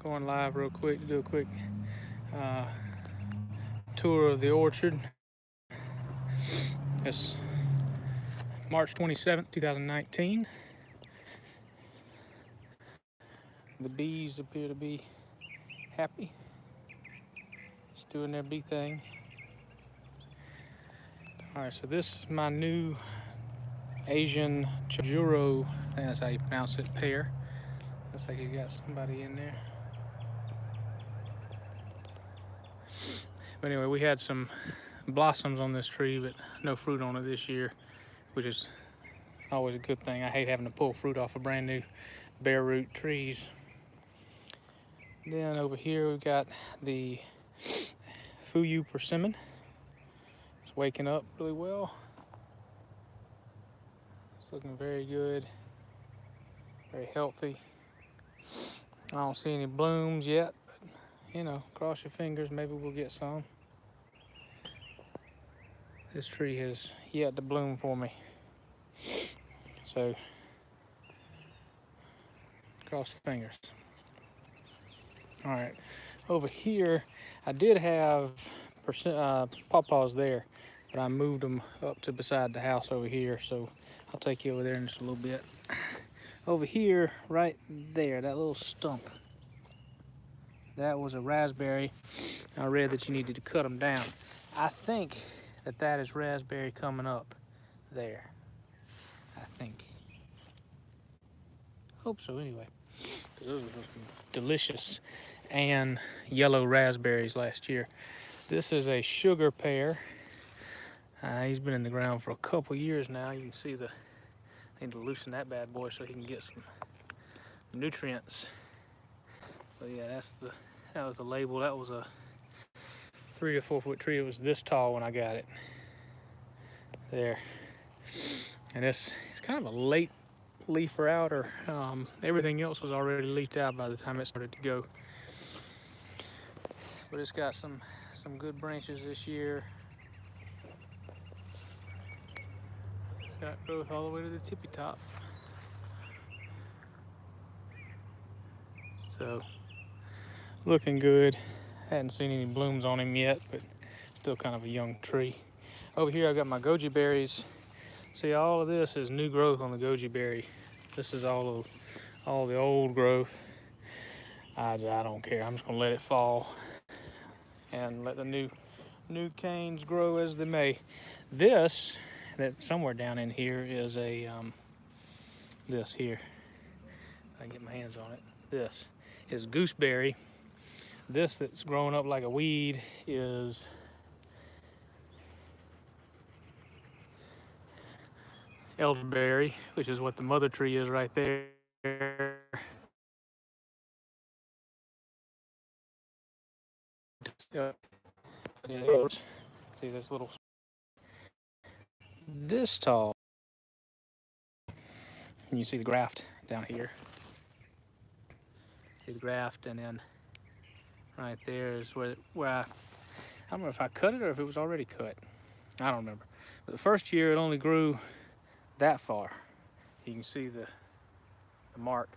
going live real quick to do a quick uh, tour of the orchard. It's March 27th, 2019. The bees appear to be happy, just doing their bee thing. All right, so this is my new Asian Chajuro, I think that's how you pronounce it, pear. Looks like you got somebody in there. But anyway, we had some blossoms on this tree, but no fruit on it this year, which is always a good thing. I hate having to pull fruit off of brand new bare root trees. Then over here we've got the Fuyu persimmon. It's waking up really well. It's looking very good, very healthy. I don't see any blooms yet, but you know, cross your fingers, maybe we'll get some. This tree has yet to bloom for me, so cross your fingers. All right, over here I did have pawpaws there, but I moved them up to beside the house over here, so I'll take you over there in just a little bit. Over here, right there, that little stump, that was a raspberry. I read that you needed to cut them down. I think that is raspberry coming up there. I think. Hope so anyway. Those were delicious and yellow raspberries last year. This is a sugar pear. He's been in the ground for a couple years now. You can see I need to loosen that bad boy so he can get some nutrients. But yeah, that was the label. That was a 3 to 4 foot tree. It was this tall when I got it. There. And it's kind of a late leafer out, or everything else was already leafed out by the time it started to go. But it's got some good branches this year. It's got growth all the way to the tippy top. So, looking good. Hadn't seen any blooms on him yet, but still kind of a young tree. Over here I've got my goji berries. See, all of this is new growth on the goji berry. This is all the old growth. I don't care. I'm just gonna let it fall and let the new canes grow as they may. This, that somewhere down in here is this here. I can get my hands on it. This is gooseberry. This that's growing up like a weed is elderberry, which is what the mother tree is right there. See this little, this tall. And you see the graft down here. See the graft, and then right there is where I don't know if I cut it or if it was already cut. I don't remember. But the first year it only grew that far. You can see the mark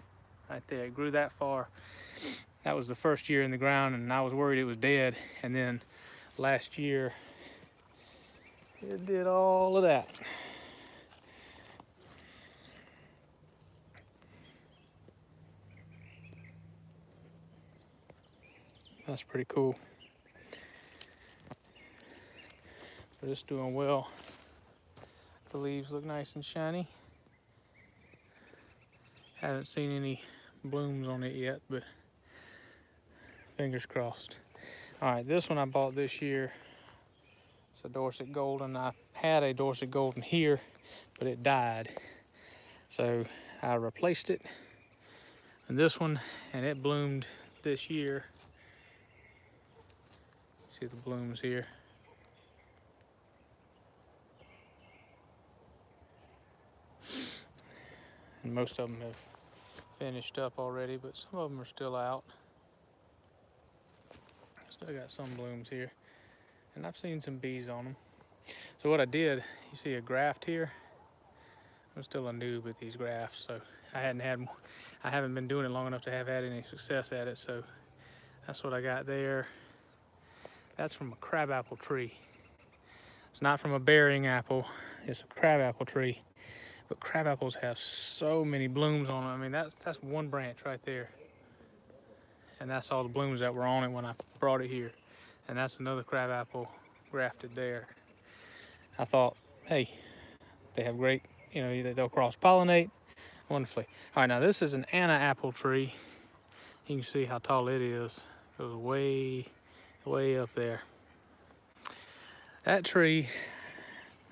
right there. It grew that far. That was the first year in the ground, and I was worried it was dead. And then last year it did all of that. That's pretty cool. But it's doing well. The leaves look nice and shiny. Haven't seen any blooms on it yet, but fingers crossed. All right, this one I bought this year. It's a Dorset Golden. I had a Dorset Golden here, but it died. So I replaced it. And this one, and it bloomed this year. See the blooms here. And most of them have finished up already, but some of them are still out. Still got some blooms here. And I've seen some bees on them. So what I did, you see a graft here? I'm still a noob at these grafts, so I I haven't been doing it long enough to have had any success at it, so that's what I got there. That's from a crabapple tree. It's not from a bearing apple, it's a crabapple tree. But crabapples have so many blooms on them. I mean, that's one branch right there. And that's all the blooms that were on it when I brought it here. And that's another crabapple grafted there. I thought, hey, they have great, you know, they'll cross-pollinate wonderfully. All right, now this is an Anna apple tree. You can see how tall it is. It goes way, way up there. That tree,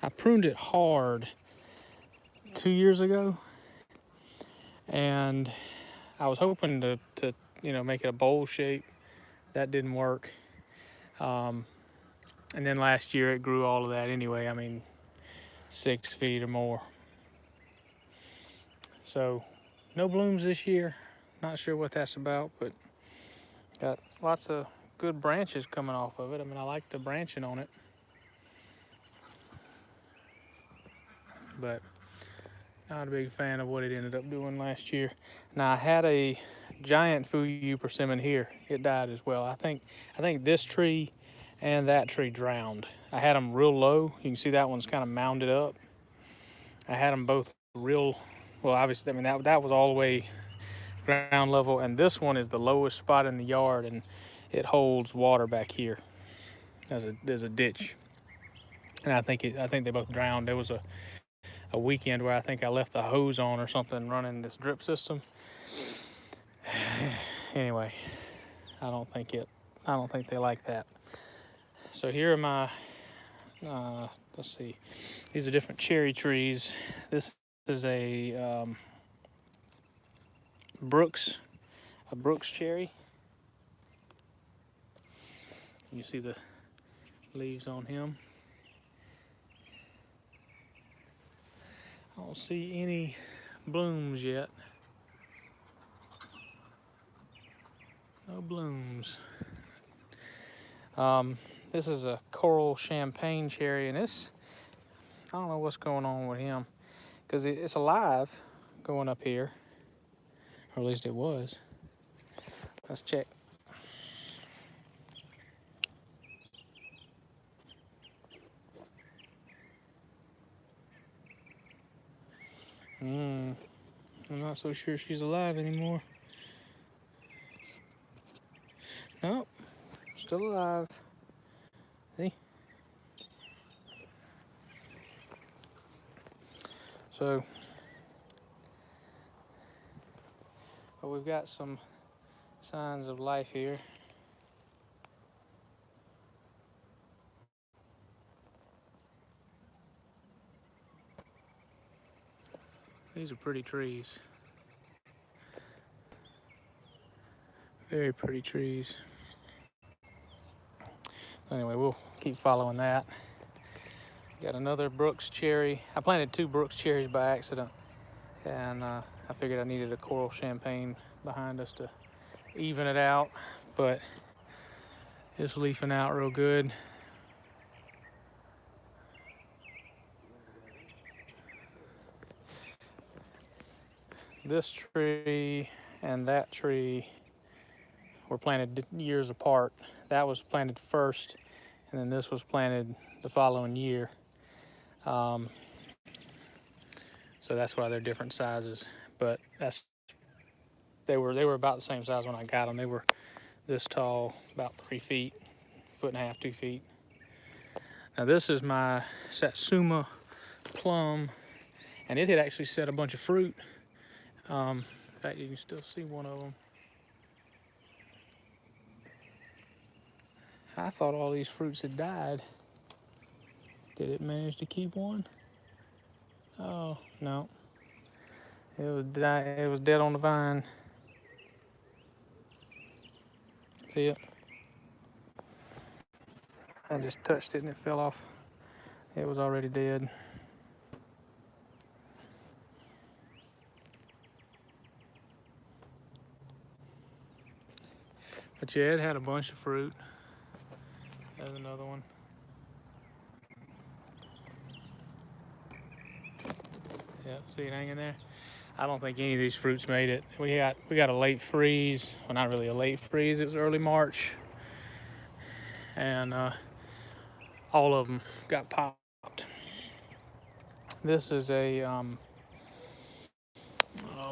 I pruned it hard 2 years ago, and I was hoping to you know, make it a bowl shape. That didn't work. And then last year it grew all of that anyway. I mean, 6 feet or more. So no blooms this year. Not sure what that's about, but got lots of good branches coming off of it. I mean, I like the branching on it, but not a big fan of what it ended up doing last year. Now I had a giant Fuyu persimmon here. It died as well. I think this tree and that tree drowned. I had them real low. You can see that one's kind of mounded up. I had them both real, well, obviously, I mean, that was all the way ground level, and this one is the lowest spot in the yard, and it holds water back here. There's a ditch, and I think they both drowned. There was a weekend where I think I left the hose on or something running this drip system. Anyway, I don't think they like that. So here are my, let's see, these are different cherry trees. This is a Brooks cherry. You see the leaves on him. I don't see any blooms yet. No blooms. This is a coral champagne cherry, and this, I don't know what's going on with him, because it's alive going up here, or at least it was. Let's check. I'm not so sure she's alive anymore. Nope, still alive. See? So, well, we've got some signs of life here. These are pretty trees. Very pretty trees. Anyway, we'll keep following that. Got another Brooks cherry. I planted 2 Brooks cherries by accident, and I figured I needed a coral champagne behind us to even it out, but it's leafing out real good. This tree and that tree were planted years apart. That was planted first, and then this was planted the following year. So that's why they're different sizes. But they were about the same size when I got them. They were this tall, about 3 feet, 1.5 feet, 2 feet. Now this is my Satsuma plum, and it had actually set a bunch of fruit. In fact, you can still see one of them. I thought all these fruits had died. Did it manage to keep one? Oh, no. It was dead on the vine. See it? I just touched it and it fell off. It was already dead. But yeah, it had a bunch of fruit. There's another one. Yep, see it hanging there? I don't think any of these fruits made it. We got a late freeze. Well, not really a late freeze. It was early March, and all of them got popped. This is a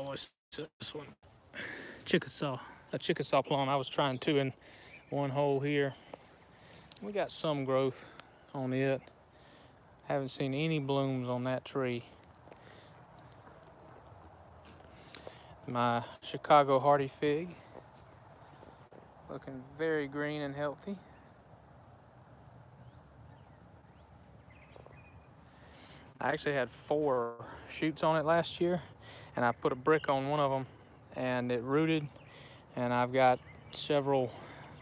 what's this one? Chickasaw. A Chickasaw plum. I was trying two in one hole here. We got some growth on it. Haven't seen any blooms on that tree. My Chicago hardy fig, looking very green and healthy. I actually had 4 shoots on it last year, and I put a brick on one of them and it rooted, and I've got several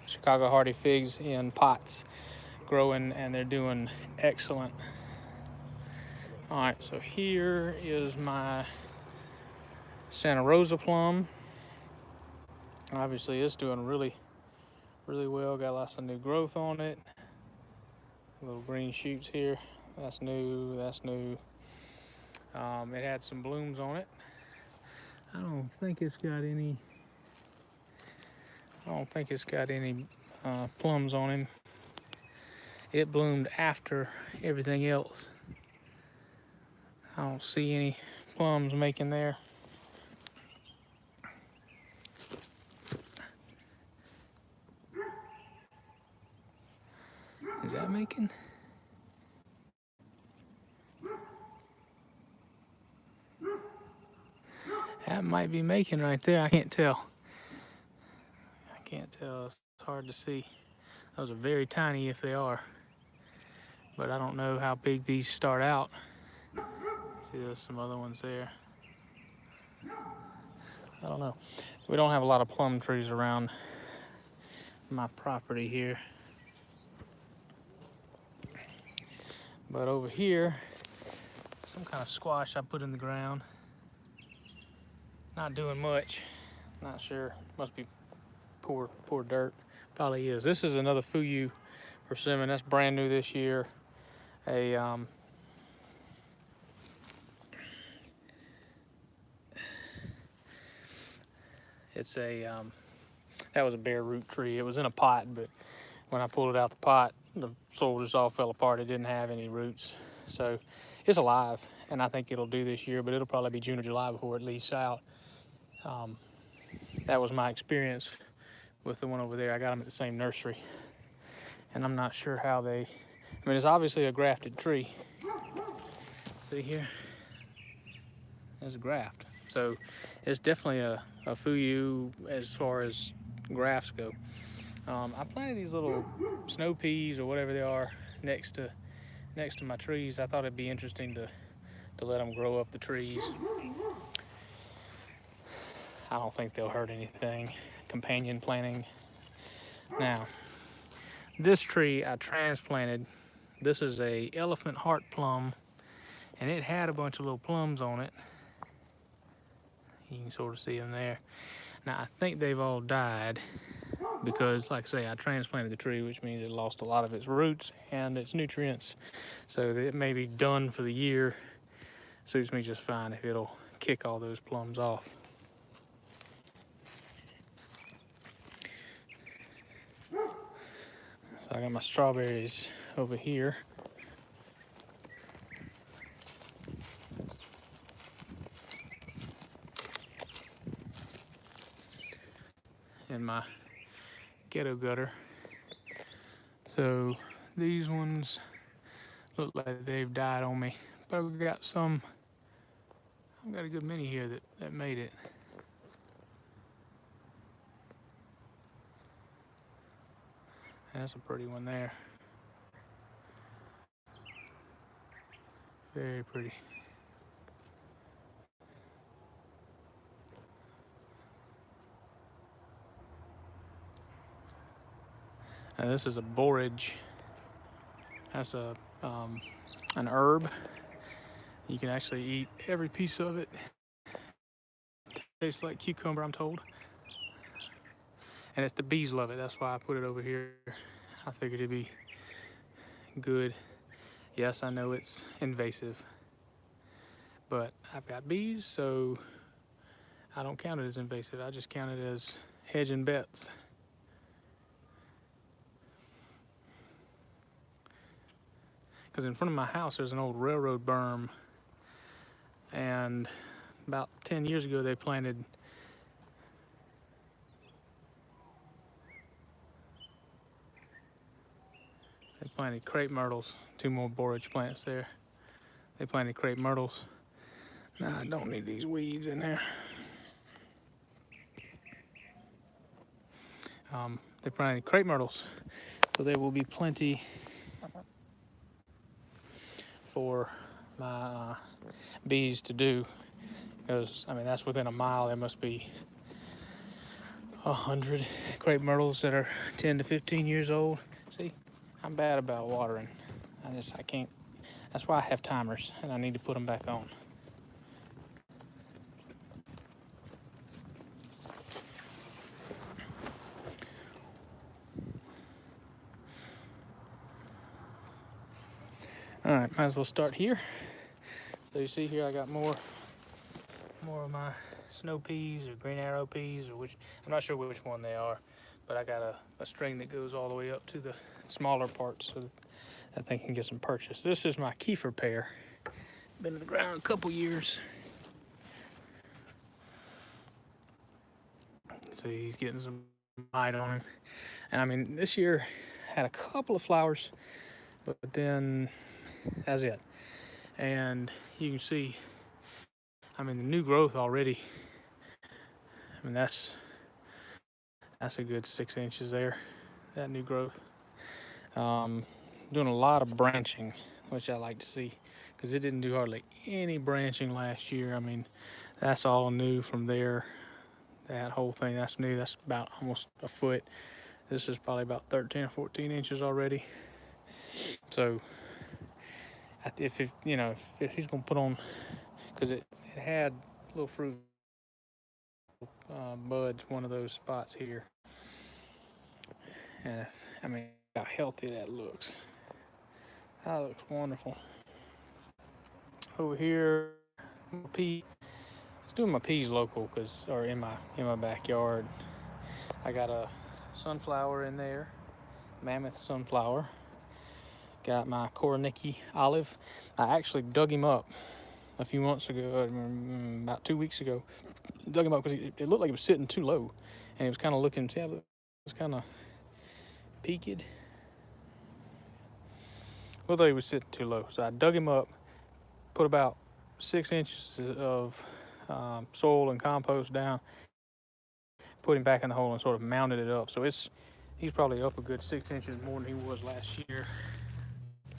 Chicago hardy figs in pots growing, and they're doing excellent. All right, so here is my Santa Rosa plum. Obviously it's doing really well. Got lots of new growth on it. Little green shoots here. That's new. It had some blooms on it. I don't think it's got any plums on him. It bloomed after everything else. I don't see any plums making there. Is that making? That might be making right there. I can't tell. It's hard to see. Those are very tiny if they are. But I don't know how big these start out. See, there's some other ones there. I don't know. We don't have a lot of plum trees around my property here. But over here, some kind of squash I put in the ground. Not doing much. Not sure. Must be poor dirt. Probably is. This is another Fuyu persimmon. That's brand new this year. That was a bare root tree. It was in a pot, but when I pulled it out the pot, the soil just all fell apart. It didn't have any roots. So it's alive, and I think it'll do this year, but it'll probably be June or July before it leaves out. That was my experience with the one over there. I got them at the same nursery, and I'm not sure how it's obviously a grafted tree. See here? There's a graft. So it's definitely a Fuyu as far as grafts go. I planted these little snow peas or whatever they are next to my trees. I thought it'd be interesting to let them grow up the trees. I don't think they'll hurt anything. Companion planting. Now, this tree I transplanted. This is a elephant heart plum, and it had a bunch of little plums on it. You can sort of see them there. Now, I think they've all died because, like I say, I transplanted the tree, which means it lost a lot of its roots and its nutrients. So it may be done for the year. Suits me just fine if it'll kick all those plums off. So I got my strawberries over here. In my ghetto gutter. So these ones look like they've died on me, but I've got a good many here that made it. That's a pretty one there. Very pretty. And this is a borage. That's an herb. You can actually eat every piece of it. Tastes like cucumber, I'm told. And the bees love it. That's why I put it over here. I figured it'd be good. Yes, I know it's invasive, but I've got bees, so I don't count it as invasive. I just count it as hedging bets. Because in front of my house there's an old railroad berm, and about 10 years ago they planted crepe myrtles. 2 more borage plants there. They planted crepe myrtles. Now I don't need these weeds in there. They planted crepe myrtles, so there will be plenty for my bees to do. Because I mean, that's within a mile. There must be 100 crepe myrtles that are 10 to 15 years old. See, I'm bad about watering. I can't. That's why I have timers, and I need to put them back on. All right, might as well start here. So you see here, I got more of my snow peas or green arrow peas, or which, I'm not sure which one they are, but I got a string that goes all the way up to the smaller parts so that thing can get some purchase. This is my Kiefer pear. Been in the ground a couple years. So he's getting some mite on him. And I mean, this year had a couple of flowers, but then that's it. And you can see, I mean, the new growth already. I mean, that's a good 6 inches there, that new growth. Doing a lot of branching, which I like to see, because it didn't do hardly any branching last year. I mean, that's all new from there. That whole thing, that's new. That's about almost a foot. This is probably about 13 or 14 inches already. So if he's gonna put on, because it had little fruit buds, one of those spots here, and I mean how healthy that looks. That looks wonderful. Over here, pea. I was doing my peas local, or in my backyard. I got a sunflower in there, mammoth sunflower. Got my Koronicki olive. I actually dug him up a few months ago, about 2 weeks ago. Dug him up because it looked like it was sitting too low, and it was kind of looking. See, it was kind of peaked. Looked like he was sitting too low, so I dug him up, put about 6 inches of soil and compost down, put him back in the hole, and sort of mounted it up. So he's probably up a good 6 inches more than he was last year.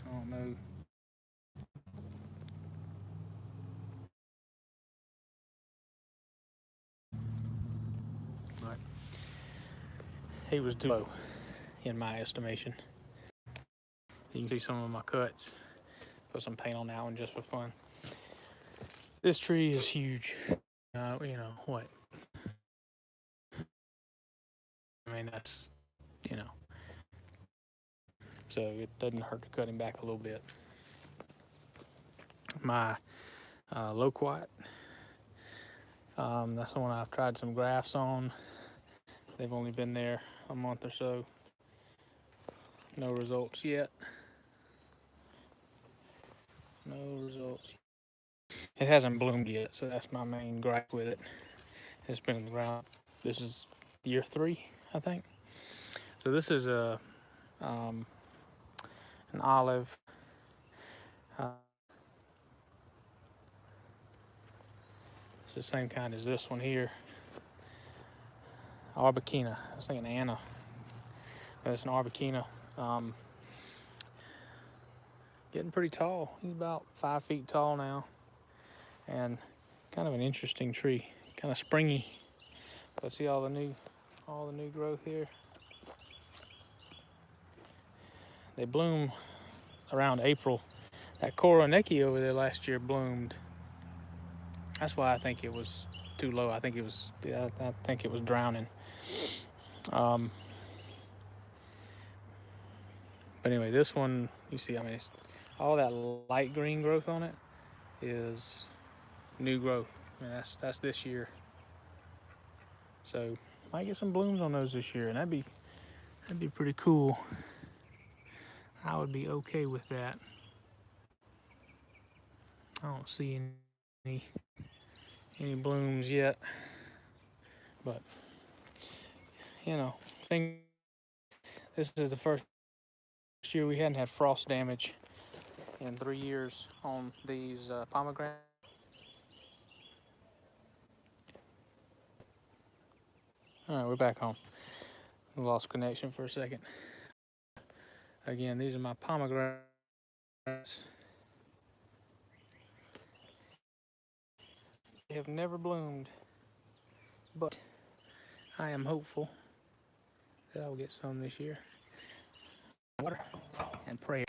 I don't know. But he was too low, in my estimation. You can see some of my cuts. Put some paint on that one just for fun. This tree is huge. You know what? I mean, that's, so it doesn't hurt to cut him back a little bit. My loquat, that's the one I've tried some grafts on. They've only been there a month or so. No results yet. No results. It hasn't bloomed yet, so that's my main gripe with it. It's been in the ground. This is year 3, I think. So this is an olive. It's the same kind as this one here. Arbequina. I was thinking Anna. That's an Arbequina. Getting pretty tall. He's about 5 feet tall now. And kind of an interesting tree. Kind of springy. But see all the new growth here. They bloom around April. That Koronicki over there last year bloomed. That's why I think it was too low. I think it was drowning. But anyway, this one, you see, I mean, all that light green growth on it is new growth. I mean, that's this year. So might get some blooms on those this year, and that'd be pretty cool. I would be okay with that. I don't see any blooms yet, but you know, this is the first year we hadn't had frost damage in 3 years on these pomegranates. All right, we're back home. We lost connection for a second. Again, these are my pomegranates. They have never bloomed, but I am hopeful that I will get some this year. Water and prayer.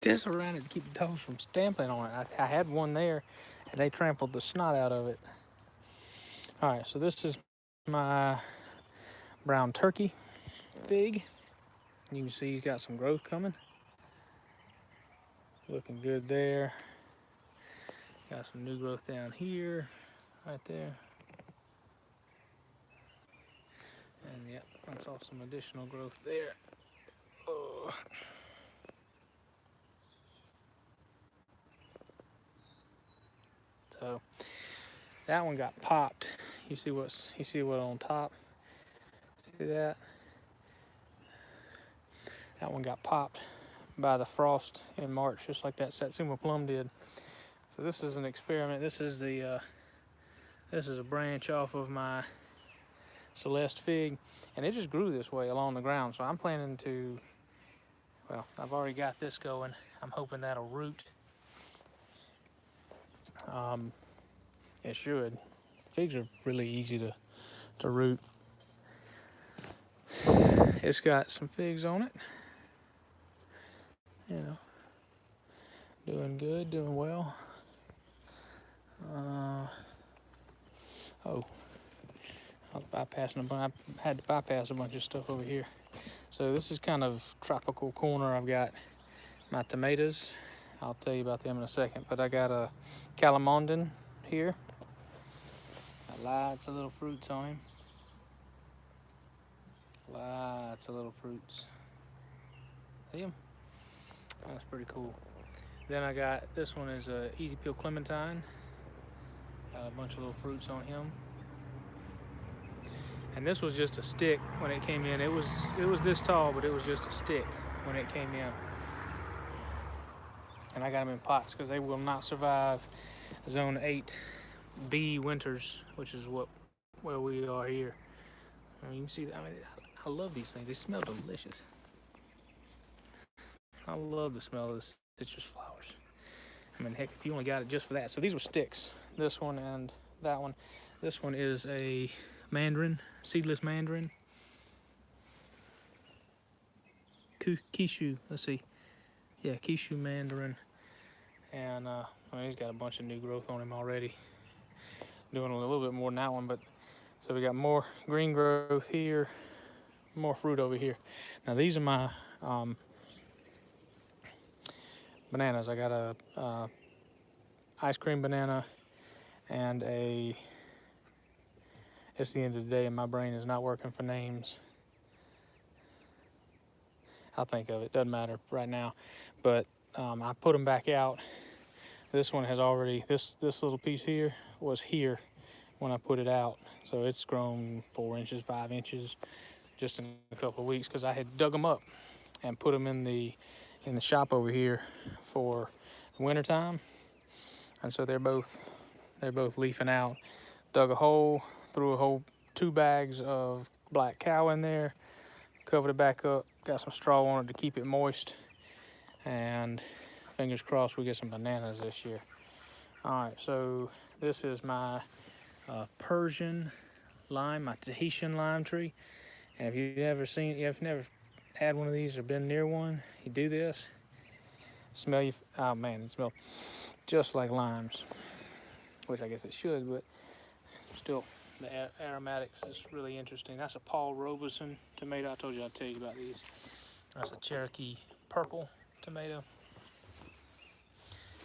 Just around it to keep the dogs from stamping on it. I had one there, and they trampled the snot out of it. All right, so this is my brown turkey fig. You can see he's got some growth coming. Looking good there. Got some new growth down here, right there. And yep, I saw some additional growth there. Oh. So that one got popped. You see what on top? See that? That one got popped by the frost in March, just like that Satsuma plum did. So this is an experiment. This is a branch off of my Celeste fig, and it just grew this way along the ground. So I'm planning to, well, I've already got this going. I'm hoping that'll root. It should. Figs are really easy to root. It's got some figs on it. You know, doing good, doing well. Oh, I was bypassing a bunch. I had to bypass a bunch of stuff over here. So this is kind of tropical corner. I've got my tomatoes. I'll tell you about them in a second. But I got a calamondin here. Got lots of little fruits on him. Lots of little fruits. See them? That's pretty cool. Then I got, this one is a Easy Peel Clementine. Got a bunch of little fruits on him. And this was just a stick when it came in. It was this tall, but it was just a stick when it came in. And I got them in pots because they will not survive zone 8B winters, which is where we are here. I mean, you can see that. I mean, I love these things. They smell delicious. I love the smell of the citrus flowers. I mean, heck, if you only got it just for that. So these were sticks, this one and that one. This one is a mandarin, seedless mandarin. Kishu, let's see. Yeah, Kishu mandarin. And well, he's got a bunch of new growth on him already. Doing a little bit more than that one, but so we got more green growth here, more fruit over here. Now these are my bananas. I got a ice cream banana and it's the end of the day and my brain is not working for names. I'll think of it, doesn't matter right now. But I put them back out. This one has already, this little piece here was here when I put it out. So it's grown 4 inches, 5 inches just in a couple of weeks because I had dug them up and put them in the shop over here for the winter time. And so they're both leafing out. Dug a hole, threw a whole 2 bags of black cow in there, covered it back up, got some straw on it to keep it moist, and fingers crossed we get some bananas this year. All right, so this is my Persian lime, my Tahitian lime tree. And if you've never had one of these or been near one, you do this. Oh man, it smells just like limes, which I guess it should, but still, the aromatics is really interesting. That's a Paul Robeson tomato. I told you I'd tell you about these. That's a Cherokee purple tomato.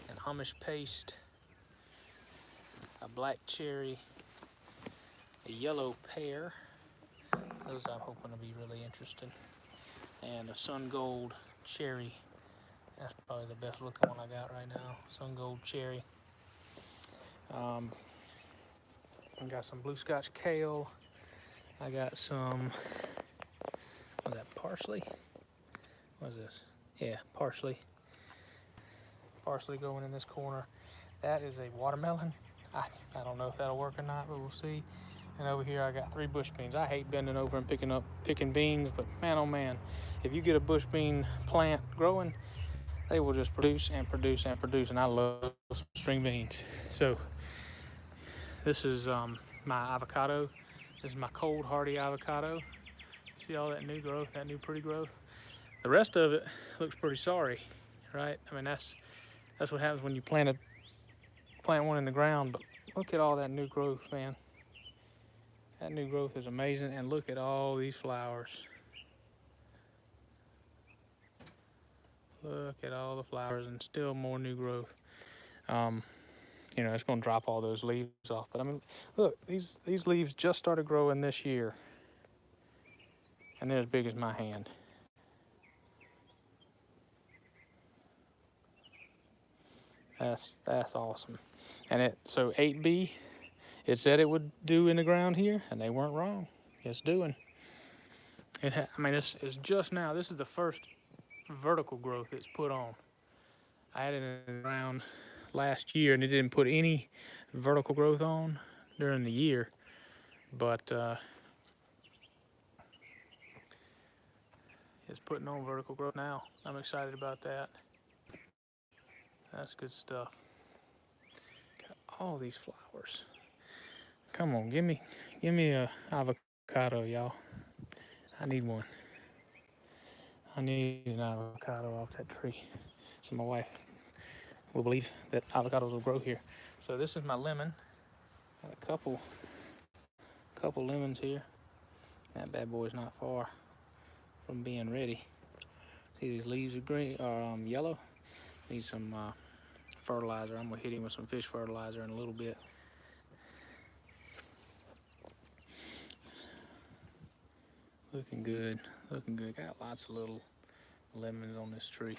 And Amish paste. a black cherry, a yellow pear. Those I'm hoping to be really interesting. And a sun gold cherry. That's probably the best looking one I got right now. Sun gold cherry. I got some blue Scotch kale. I got some, what's that, parsley? What is this? Yeah, parsley. Parsley going in this corner. That is a watermelon. I don't know if that'll work or not, but we'll see. And over here I got 3 bush beans. I hate bending over and picking beans, but man, oh man, if you get a bush bean plant growing, they will just produce and produce and produce. And I love string beans. So this is my avocado. This is my cold hardy avocado. See all that new growth, that new pretty growth? The rest of it looks pretty sorry, right? I mean, that's what happens when you plant one in the ground. But look at all that new growth, man. That new growth is amazing. And look at all these flowers. Look at all the flowers and still more new growth. You know, it's going to drop all those leaves off. But I mean, look, these leaves just started growing this year. And they're as big as my hand. That's awesome. And so 8B, it said it would do in the ground here, and they weren't wrong. It's doing. I mean, it's just now. This is the first vertical growth it's put on. I had it in the ground last year, and it didn't put any vertical growth on during the year. But it's putting on vertical growth now. I'm excited about that. That's good stuff. Got all these flowers. Come on, give me a avocado, y'all. I need one. I need an avocado off that tree. So my wife will believe that avocados will grow here. So this is my lemon. Got a couple lemons here. That bad boy's not far from being ready. See, these leaves are green or yellow. Need some fertilizer. I'm gonna hit him with some fish fertilizer in a little bit. Looking good, looking good. Got lots of little lemons on this tree.